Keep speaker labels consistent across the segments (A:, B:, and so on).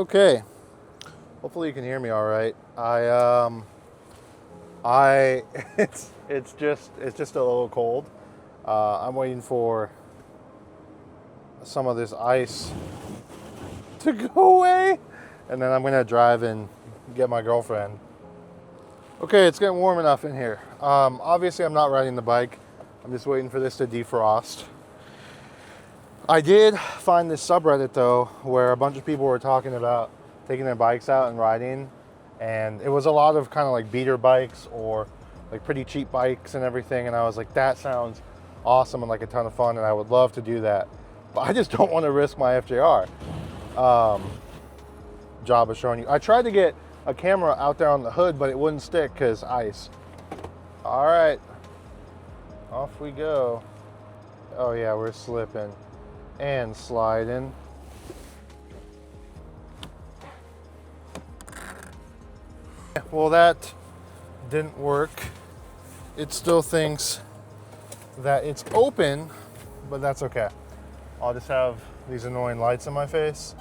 A: Okay. Hopefully you can hear me all right. I it's just a little cold. I'm waiting for some of this ice to go away, and then I'm gonna drive and get my girlfriend. Okay, it's getting warm enough in here. Obviously, I'm not riding the bike. I'm just waiting for this to defrost. I did find this subreddit though, where a bunch of people were talking about taking their bikes out and riding, and it was a lot of kind of like beater bikes or like pretty cheap bikes and everything. And I was like, that sounds awesome and like a ton of fun, and I would love to do that. But I just don't want to risk my FJR. Job of showing you. I tried to get a camera out there on the hood, but it wouldn't stick because ice. All right, off we go. Oh yeah, we're slipping and sliding. Well, that didn't work. It still thinks that it's open, but that's okay. I'll just have these annoying lights in my face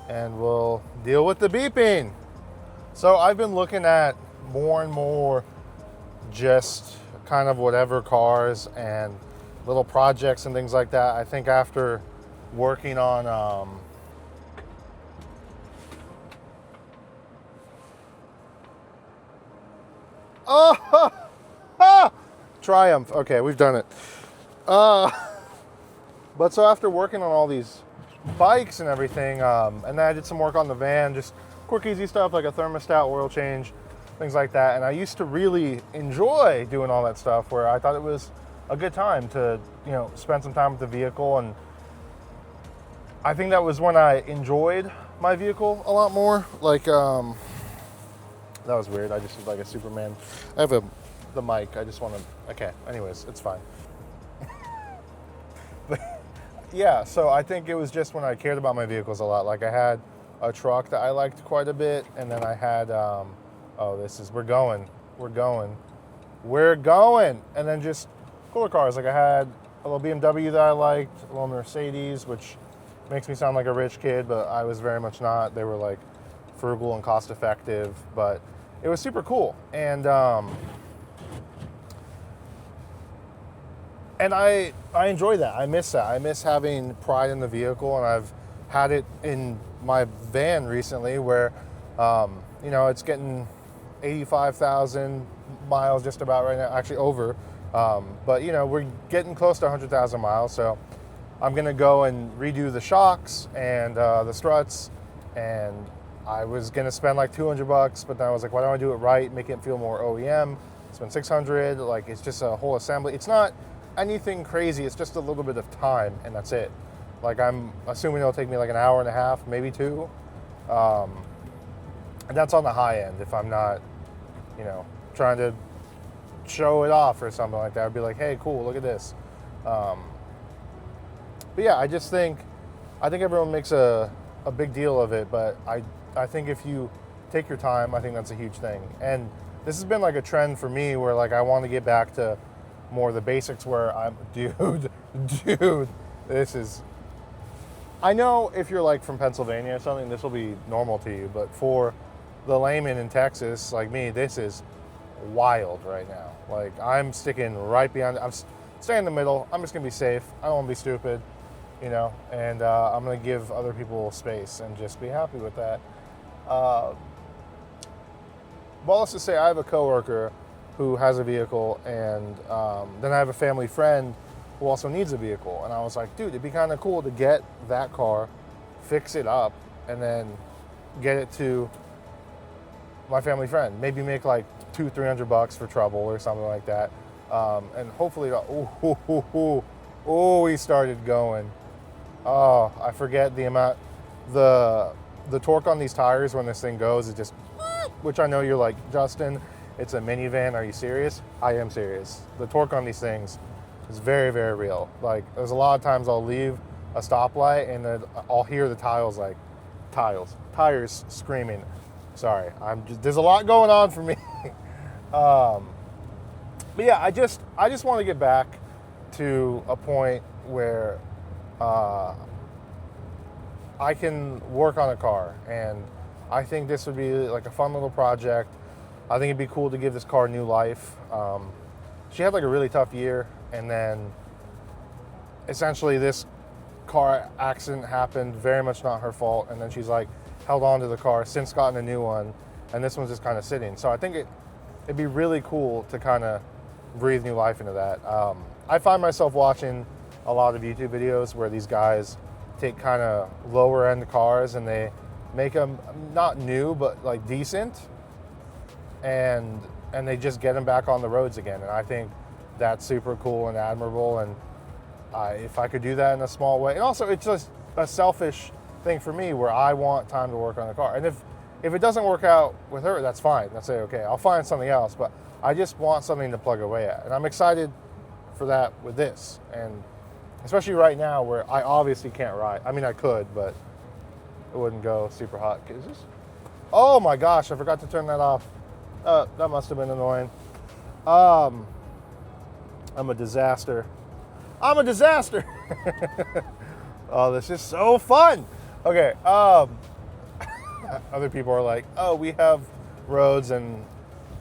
A: and we'll deal with the beeping. So I've been looking at more and more just kind of whatever cars and little projects and things like that. I think after working on Triumph. Okay, we've done it. But so after working on all these bikes and everything, and then I did some work on the van, just quick, easy stuff like a thermostat, oil change, things like that. And I used to really enjoy doing all that stuff where I thought it was a good time to, spend some time with the vehicle. And I think that was when I enjoyed my vehicle a lot more. Like, that was weird. I just did like a Superman. I have the mic. I just want to, okay. Anyways, it's fine. But yeah, so I think it was just when I cared about my vehicles a lot. Like I had a truck that I liked quite a bit. And then I had, we're going. And then just cooler cars. Like I had a little BMW that I liked, a little Mercedes, which makes me sound like a rich kid, but I was very much not. They were like frugal and cost effective, but it was super cool. And I enjoy that. I miss that. I miss having pride in the vehicle, and I've had it in my van recently where, it's getting 85,000 miles just about right now, actually over. But, we're getting close to 100,000 miles, so I'm going to go and redo the shocks and the struts, and I was going to spend like $200, but then I was like, why don't I do it right, make it feel more OEM, spend $600, like it's just a whole assembly. It's not anything crazy, it's just a little bit of time, and that's it. Like I'm assuming it'll take me like an hour and a half, maybe two. And that's on the high end if I'm not, trying to show it off or something like that. I'd be like, hey, cool, look at this. But yeah, I think everyone makes a big deal of it, but I think if you take your time, I think that's a huge thing. And this has been like a trend for me where like I want to get back to more of the basics where dude, this is, I know if you're like from Pennsylvania or something, this will be normal to you, but for the layman in Texas like me, this is wild right now. Like I'm sticking right behind, I'm staying in the middle. I'm just gonna be safe. I don't want to be stupid, and I'm gonna give other people space and just be happy with that. But let's just say I have a coworker who has a vehicle, and then I have a family friend who also needs a vehicle. And I was like, dude, it'd be kind of cool to get that car, fix it up, and then get it to my family friend. Maybe make like $200-300 for trouble or something like that. And hopefully, he started going. Oh, I forget the amount, the torque on these tires when this thing goes is just, which I know you're like, Justin, it's a minivan, are you serious? I am serious. The torque on these things is very, very real. Like there's a lot of times I'll leave a stoplight and then I'll hear the tires screaming. Sorry, there's a lot going on for me. But yeah, I just want to get back to a point where I can work on a car, and I think this would be like a fun little project. I think it'd be cool to give this car new life. She had like a really tough year, and then essentially this car accident happened, very much not her fault, and then she's like held on to the car, since gotten a new one, and this one's just kind of sitting. So I think it'd be really cool to kind of breathe new life into that. I find myself watching a lot of YouTube videos where these guys take kind of lower end cars and they make them not new but like decent, and they just get them back on the roads again. And I think that's super cool and admirable, and if I could do that in a small way. And also it's just a selfish thing for me where I want time to work on the car, and if it doesn't work out with her, that's fine, that's okay, I'll find something else, but I just want something to plug away at, and I'm excited for that with this. And especially right now where I obviously can't ride. I mean, I could, but it wouldn't go super hot. Is this? Oh my gosh, I forgot to turn that off. That must have been annoying. I'm a disaster. I'm a disaster. Oh, this is so fun. Okay. Other people are like, oh, we have roads and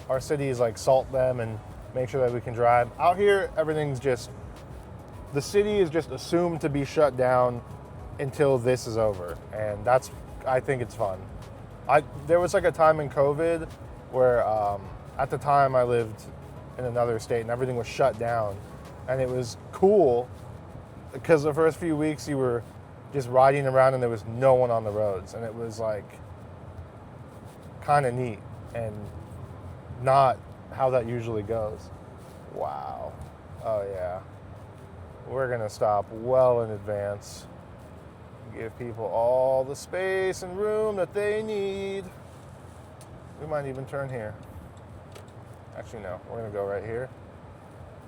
A: our cities like salt them and make sure that we can drive. Out here, everything's just, the city is just assumed to be shut down until this is over. And that's, I think it's fun. There was like a time in COVID where at the time I lived in another state and everything was shut down. And it was cool because the first few weeks you were just riding around and there was no one on the roads. And it was like kind of neat and not how that usually goes. Wow. Oh yeah. We're gonna stop well in advance. Give people all the space and room that they need. We might even turn here. Actually, no, we're gonna go right here.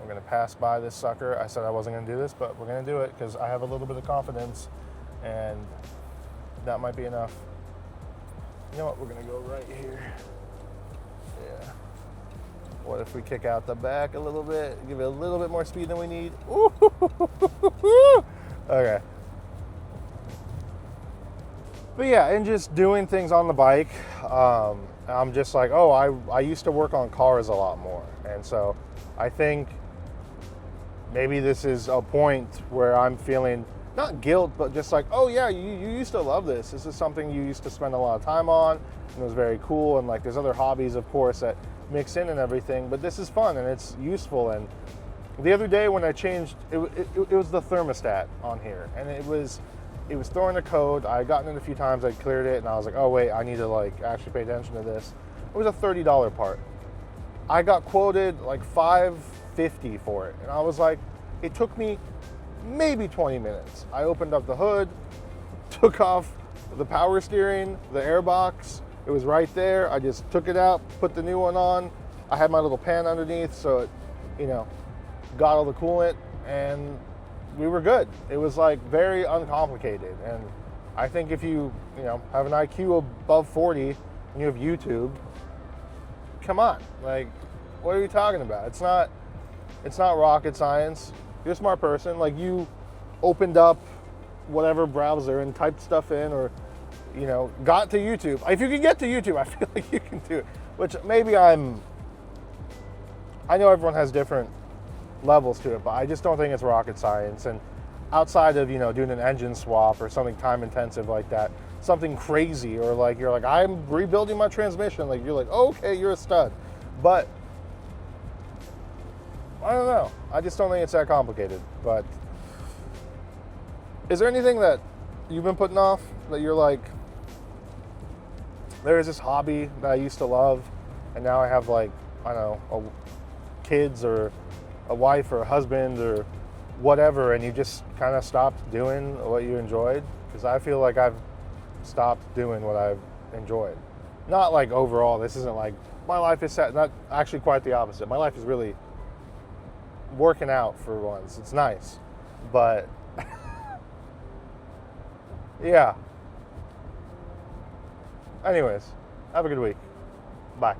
A: We're gonna pass by this sucker. I said I wasn't gonna do this, but we're gonna do it because I have a little bit of confidence, and that might be enough. You know what, we're gonna go right here. Yeah. What if we kick out the back a little bit, give it a little bit more speed than we need? Ooh. Okay. But yeah, and just doing things on the bike, I'm just like, oh, I used to work on cars a lot more. And so I think maybe this is a point where I'm feeling not guilt, but just like, oh yeah, you used to love this. This is something you used to spend a lot of time on, and it was very cool. And like, there's other hobbies, of course, that mix in and everything, but this is fun and it's useful. And the other day when I changed, it was the thermostat on here, and it was throwing a code. I had gotten it a few times, I cleared it, and I was like, oh wait, I need to like actually pay attention to this. It was a $30 part. I got quoted like $5.50 for it, and I was like, it took me maybe 20 minutes. I opened up the hood, took off the power steering, the airbox. It was right there. I just took it out, put the new one on. I had my little pan underneath, so it, got all the coolant, and we were good. It was like very uncomplicated. And I think if you have an IQ above 40 and you have YouTube, come on, like, what are you talking about? It's not rocket science. You're a smart person. Like, you opened up whatever browser and typed stuff in, or got to YouTube. If you can get to YouTube, I feel like you can do it. Which maybe I know everyone has different levels to it, but I just don't think it's rocket science. And outside of doing an engine swap or something time intensive like that, something crazy, or like you're like, I'm rebuilding my transmission, like you're like, oh, okay, you're a stud. But I don't know, I just don't think it's that complicated. But is there anything that you've been putting off that you're like, there is this hobby that I used to love and now I have, like, I don't know, kids or a wife or a husband or whatever, and you just kind of stopped doing what you enjoyed? Because I feel like I've stopped doing what I've enjoyed. Not like overall, this isn't like my life is set, not actually, quite the opposite. My life is really working out for once. It's nice. But yeah. Anyways, have a good week. Bye.